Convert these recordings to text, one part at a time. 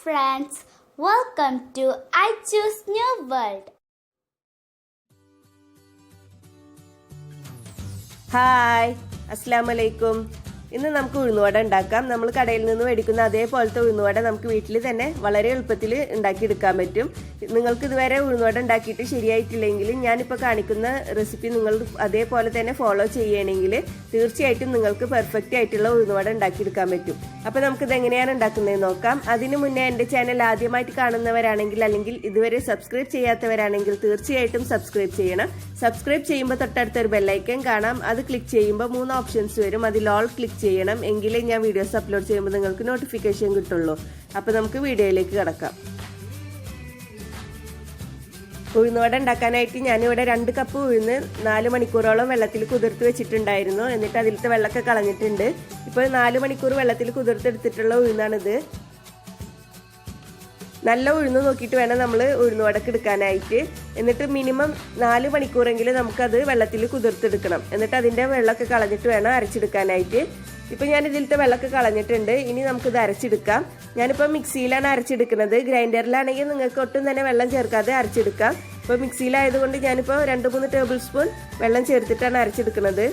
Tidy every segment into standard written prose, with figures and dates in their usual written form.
friends, welcome to I Choose New World. Hi, അസ്സലാമലൈക്കും. ഇന്ന് നമുക്ക് ഉഴുന്നുവട ഉണ്ടാക്കാം. നമ്മൾ കടയിൽ നിന്ന് മേടിക്കുന്ന അതേപോലത്തെ ഉഴുന്നുവട നമുക്ക് വീട്ടിൽ തന്നെ വളരെ എളുപ്പത്തിൽ ഉണ്ടാക്കിയെടുക്കാൻ പറ്റും. നിങ്ങൾക്ക് ഇതുവരെ ഉഴുന്നുവട ഉണ്ടാക്കിയിട്ട് ശരിയായിട്ടില്ലെങ്കിൽ ഞാനിപ്പോൾ കാണിക്കുന്ന റെസിപ്പി നിങ്ങൾ അതേപോലെ തന്നെ ഫോളോ ചെയ്യുകയാണെങ്കിൽ തീർച്ചയായിട്ടും നിങ്ങൾക്ക് പെർഫെക്റ്റ് ആയിട്ടുള്ള ഉഴുന്നുവട ഉണ്ടാക്കിയെടുക്കാൻ പറ്റും. അപ്പോൾ നമുക്കിത് എങ്ങനെയാണ് ഉണ്ടാക്കുന്നതെന്ന് നോക്കാം. അതിനു മുന്നേ എൻ്റെ ചാനൽ ആദ്യമായിട്ട് കാണുന്നവരാണെങ്കിൽ അല്ലെങ്കിൽ ഇതുവരെ സബ്സ്ക്രൈബ് ചെയ്യാത്തവരാണെങ്കിൽ തീർച്ചയായിട്ടും സബ്സ്ക്രൈബ് ചെയ്യണം. സബ്സ്ക്രൈബ് ചെയ്യുമ്പോൾ തൊട്ടടുത്തൊരു ബെല്ലൈക്കൻ കാണാം. അത് ക്ലിക്ക് ചെയ്യുമ്പോൾ 3 ഓപ്ഷൻസ് വരും. അതിൽ ഓൾ ക്ലിക്ക് ചെയ്യണം. എങ്കിലേ ഞാൻ വീഡിയോസ് അപ്ലോഡ് ചെയ്യുമ്പോൾ നിങ്ങൾക്ക് നോട്ടിഫിക്കേഷൻ കിട്ടുള്ളൂ. അപ്പോൾ നമുക്ക് വീഡിയോയിലേക്ക് കിടക്കാം. ഉഴുന്നുവട ഉണ്ടാക്കാനായിട്ട് ഞാനിവിടെ 2 കപ്പ് ഉഴുന്ന് 4 മണിക്കൂറോളം വെള്ളത്തിൽ കുതിർത്ത് വെച്ചിട്ടുണ്ടായിരുന്നു. എന്നിട്ട് അതിലത്തെ വെള്ളമൊക്കെ കളഞ്ഞിട്ടുണ്ട്. ഇപ്പോൾ 4 മണിക്കൂർ വെള്ളത്തിൽ കുതിർത്തെടുത്തിട്ടുള്ള ഉഴുന്നാണിത്. നല്ല ഉഴുന്ന് നോക്കിയിട്ട് വേണം നമ്മൾ ഉഴുന്നുവടക്ക് എടുക്കാനായിട്ട്. എന്നിട്ട് മിനിമം 4 മണിക്കൂറെങ്കിലും നമുക്കത് വെള്ളത്തിൽ കുതിർത്തെടുക്കണം. എന്നിട്ട് അതിൻ്റെ വെള്ളമൊക്കെ കളഞ്ഞിട്ട് വേണം അരച്ചെടുക്കാനായിട്ട്. ഇപ്പം ഞാൻ ഇതിലത്തെ വെള്ളമൊക്കെ കളഞ്ഞിട്ടുണ്ട്. ഇനി നമുക്കിത് അരച്ചെടുക്കാം. ഞാനിപ്പോൾ മിക്സിയിലാണ് അരച്ചെടുക്കുന്നത്. ഗ്രൈൻഡറിലാണെങ്കിൽ നിങ്ങൾക്ക് ഒട്ടും തന്നെ വെള്ളം ചേർക്കാതെ അരച്ചെടുക്കാം. ഇപ്പോൾ മിക്സിയിലായതുകൊണ്ട് ഞാനിപ്പോൾ 2-3 ടേബിൾ സ്പൂൺ വെള്ളം ചേർത്തിട്ടാണ് അരച്ചെടുക്കുന്നത്.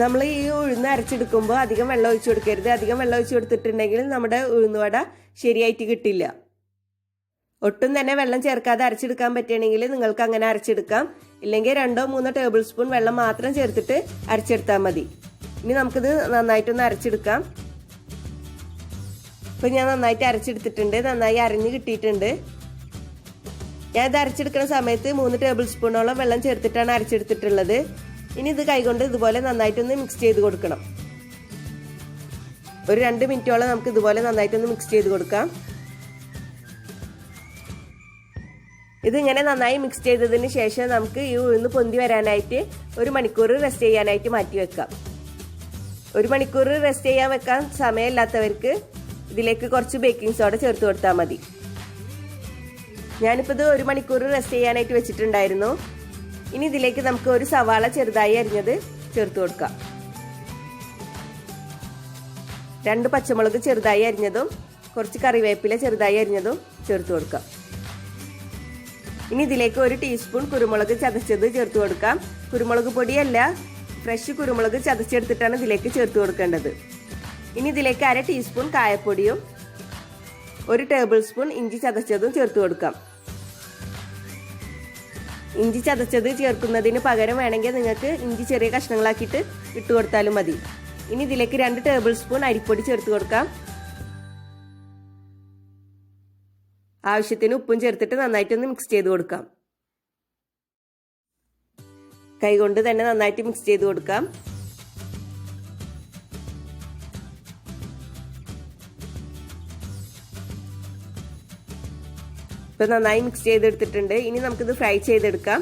നമ്മൾ ഈ ഉഴുന്ന് അരച്ചെടുക്കുമ്പോൾ അധികം വെള്ളം ഒഴിച്ചു കൊടുക്കരുത്. അധികം വെള്ളം ഒഴിച്ചു കൊടുത്തിട്ടുണ്ടെങ്കിൽ നമ്മുടെ ഉഴുന്നുവട ശരിയായിട്ട് കിട്ടില്ല. ഒട്ടും തന്നെ വെള്ളം ചേർക്കാതെ അരച്ചെടുക്കാൻ പറ്റുകയാണെങ്കിൽ നിങ്ങൾക്ക് അങ്ങനെ അരച്ചെടുക്കാം. ഇല്ലെങ്കിൽ 2-3 ടേബിൾ സ്പൂൺ വെള്ളം മാത്രം ചേർത്തിട്ട് അരച്ചെടുത്താൽ മതി. ഇനി നമുക്കിത് നന്നായിട്ടൊന്ന് അരച്ചെടുക്കാം. ഇപ്പം ഞാൻ നന്നായിട്ട് അരച്ചെടുത്തിട്ടുണ്ട്. നന്നായി അരഞ്ഞ് കിട്ടിയിട്ടുണ്ട്. ഞാൻ ഇത് അരച്ചെടുക്കുന്ന സമയത്ത് 3 ടേബിൾ സ്പൂണോളം വെള്ളം ചേർത്തിട്ടാണ് അരച്ചെടുത്തിട്ടുള്ളത്. ഇനി ഇത് കൈകൊണ്ട് ഇതുപോലെ നന്നായിട്ടൊന്ന് മിക്സ് ചെയ്ത് കൊടുക്കണം. ഒരു 2 മിനിറ്റോളം നമുക്ക് ഇതുപോലെ നന്നായിട്ടൊന്ന് മിക്സ് ചെയ്ത് കൊടുക്കാം. ഇതിങ്ങനെ നന്നായി മിക്സ് ചെയ്തതിന് ശേഷം നമുക്ക് ഈ ഉഴുന്ന് പൊന്തി വരാനായിട്ട് 1 മണിക്കൂർ റെസ്റ്റ് ചെയ്യാനായിട്ട് മാറ്റി വെക്കാം. 1 മണിക്കൂർ റെസ്റ്റ് ചെയ്യാൻ വെക്കാൻ സമയമില്ലാത്തവർക്ക് ഇതിലേക്ക് കുറച്ച് ബേക്കിംഗ് സോഡ ചേർത്ത് കൊടുത്താൽ മതി. ഞാനിപ്പോൾ ഇത് 1 മണിക്കൂർ റെസ്റ്റ് ചെയ്യാനായിട്ട് വെച്ചിട്ടുണ്ടായിരുന്നു. ഇനി ഇതിലേക്ക് നമുക്ക് ഒരു സവാള ചെറുതായി അരിഞ്ഞത് ചേർത്ത് കൊടുക്കാം. 2 പച്ചമുളക് ചെറുതായി അരിഞ്ഞതും കുറച്ച് കറിവേപ്പില ചെറുതായി അരിഞ്ഞതും ചേർത്ത് കൊടുക്കാം. ഇനി ഇതിലേക്ക് 1 ടീസ്പൂൺ കുരുമുളക് ചതച്ചത് ചേർത്ത് കൊടുക്കാം. കുരുമുളക് പൊടിയല്ല, ഫ്രഷ് കുരുമുളക് ചതച്ചെടുത്തിട്ടാണ് ഇതിലേക്ക് ചേർത്ത് കൊടുക്കേണ്ടത്. ഇനി ഇതിലേക്ക് 1/2 ടീസ്പൂൺ കായപ്പൊടിയും 1 ടേബിൾ സ്പൂൺ ഇഞ്ചി ചതച്ചതും ചേർത്ത് കൊടുക്കാം. ഇഞ്ചി ചതച്ചത് ചേർക്കുന്നതിന് പകരം വേണമെങ്കിൽ നിങ്ങൾക്ക് ഇഞ്ചി ചെറിയ കഷ്ണങ്ങളാക്കിയിട്ട് ഇട്ട് കൊടുത്താലും മതി. ഇനി ഇതിലേക്ക് 2 ടേബിൾ സ്പൂൺ അരിപ്പൊടി ചേർത്ത് കൊടുക്കാം. ആവശ്യത്തിന് ഉപ്പും ചേർത്തിട്ട് നന്നായിട്ടൊന്ന് മിക്സ് ചെയ്ത് കൊടുക്കാം. കൈകൊണ്ട് തന്നെ നന്നായിട്ട് മിക്സ് ചെയ്ത് കൊടുക്കാം. ഇപ്പൊ നന്നായി മിക്സ് ചെയ്തെടുത്തിട്ടുണ്ട്. ഇനി നമുക്കിത് ഫ്രൈ ചെയ്തെടുക്കാം.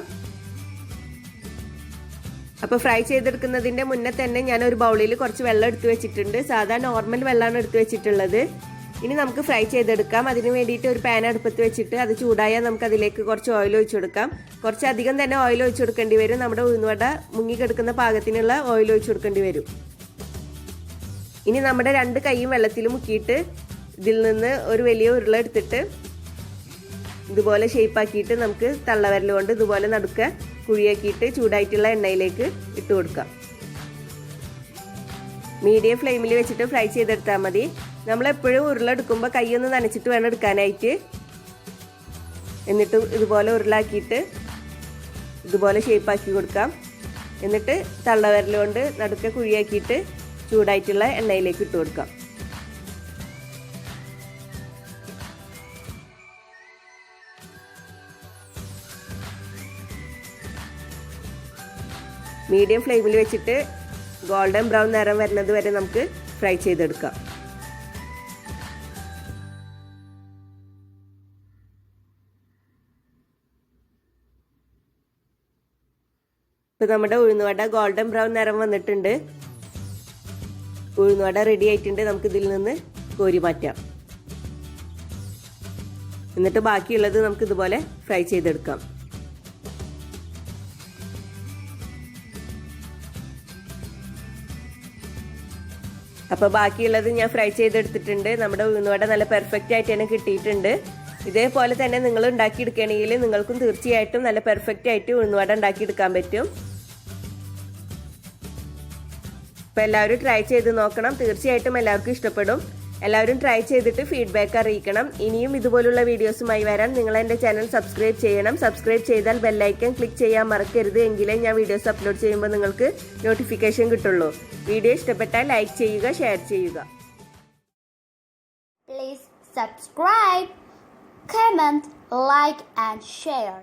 അപ്പൊ ഫ്രൈ ചെയ്തെടുക്കുന്നതിന്റെ മുന്നേ തന്നെ ഞാൻ ഒരു ബൗളിൽ കുറച്ച് വെള്ളം എടുത്തു വെച്ചിട്ടുണ്ട്. സാധാ നോർമൽ വെള്ളമാണ് എടുത്തു വെച്ചിട്ടുള്ളത്. ഇനി നമുക്ക് ഫ്രൈ ചെയ്തെടുക്കാം. അതിന് വേണ്ടിയിട്ട് ഒരു പാൻ അടുപ്പത്ത് വെച്ചിട്ട് അത് ചൂടായാൽ നമുക്ക് അതിലേക്ക് കുറച്ച് ഓയിൽ ഒഴിച്ചു കൊടുക്കാം. കുറച്ചധികം തന്നെ ഓയിൽ ഒഴിച്ചു കൊടുക്കേണ്ടി വരും. നമ്മുടെ ഉഴുന്നുവട മുങ്ങിക്കെടുക്കുന്ന പാകത്തിനുള്ള ഓയിൽ ഒഴിച്ചു കൊടുക്കേണ്ടി വരും. ഇനി നമ്മുടെ 2 കൈയും വെള്ളത്തിൽ മുക്കിയിട്ട് ഇതിൽ നിന്ന് ഒരു വലിയ ഉരുള എടുത്തിട്ട് ഇതുപോലെ ഷേപ്പാക്കിയിട്ട് നമുക്ക് തള്ളവിരൽ കൊണ്ട് ഇതുപോലെ നടുക്ക് കുഴിയാക്കിയിട്ട് ചൂടായിട്ടുള്ള എണ്ണയിലേക്ക് ഇട്ട് കൊടുക്കാം. മീഡിയം ഫ്ലെയിമിൽ വെച്ചിട്ട് ഫ്രൈ ചെയ്തെടുത്താൽ മതി. നമ്മളെപ്പോഴും ഉരുളെടുക്കുമ്പോൾ കൈയൊന്ന് നനച്ചിട്ട് വേണം എടുക്കാനായിട്ട്. എന്നിട്ട് ഇതുപോലെ ഉരുളാക്കിയിട്ട് ഇതുപോലെ ഷേപ്പാക്കി കൊടുക്കാം. എന്നിട്ട് തള്ളവിരൽ കൊണ്ട് നടുക്ക് കുഴിയാക്കിയിട്ട് ചൂടായിട്ടുള്ള എണ്ണയിലേക്ക് ഇട്ട് കൊടുക്കാം. മീഡിയം ഫ്ലെയിമിൽ വെച്ചിട്ട് ഗോൾഡൻ ബ്രൗൺ നിറം വരുന്നത് വരെ നമുക്ക് ഫ്രൈ ചെയ്തെടുക്കാം. ഇപ്പം നമ്മുടെ ഉഴുന്നുവട ഗോൾഡൻ ബ്രൗൺ നിറം വന്നിട്ടുണ്ട്. ഉഴുന്നുവട റെഡി ആയിട്ടുണ്ട്. നമുക്ക് ഇതിൽ നിന്ന് കോരി മാറ്റാം. എന്നിട്ട് ബാക്കിയുള്ളത് നമുക്ക് ഇതുപോലെ ഫ്രൈ ചെയ്തെടുക്കാം. അപ്പോൾ ബാക്കിയുള്ളത് ഞാൻ ഫ്രൈ ചെയ്തെടുത്തിട്ടുണ്ട്. നമ്മുടെ ഉഴുന്നുവട നല്ല പെർഫെക്റ്റ് ആയിട്ട് തന്നെ കിട്ടിയിട്ടുണ്ട്. ഇതേപോലെ തന്നെ നിങ്ങൾ ഉണ്ടാക്കിയെടുക്കുകയാണെങ്കിൽ നിങ്ങൾക്കും തീർച്ചയായിട്ടും നല്ല പെർഫെക്റ്റ് ആയിട്ട് ഉഴുന്നുവട ഉണ്ടാക്കിയെടുക്കാൻ പറ്റും. അപ്പോൾ എല്ലാവരും ട്രൈ ചെയ്ത് നോക്കണം. തീർച്ചയായിട്ടും എല്ലാവർക്കും ഇഷ്ടപ്പെടും. എല്ലാവരും ട്രൈ ചെയ്തിട്ട് ഫീഡ്ബാക്ക് അറിയിക്കണം. ഇനിയും ഇതുപോലുള്ള വീഡിയോസുമായി വരാൻ നിങ്ങൾ എൻ്റെ ചാനൽ സബ്സ്ക്രൈബ് ചെയ്യണം. സബ്സ്ക്രൈബ് ചെയ്താൽ ബെല്ലൈക്കൺ ക്ലിക്ക് ചെയ്യാൻ മറക്കരുത്. എങ്കിലേ ഞാൻ വീഡിയോസ് അപ്ലോഡ് ചെയ്യുമ്പോൾ നിങ്ങൾക്ക് നോട്ടിഫിക്കേഷൻ കിട്ടുള്ളൂ. വീഡിയോ ഇഷ്ടപ്പെട്ടാൽ ലൈക്ക് ചെയ്യുക, ഷെയർ ചെയ്യുക. Please subscribe, comment, like and share.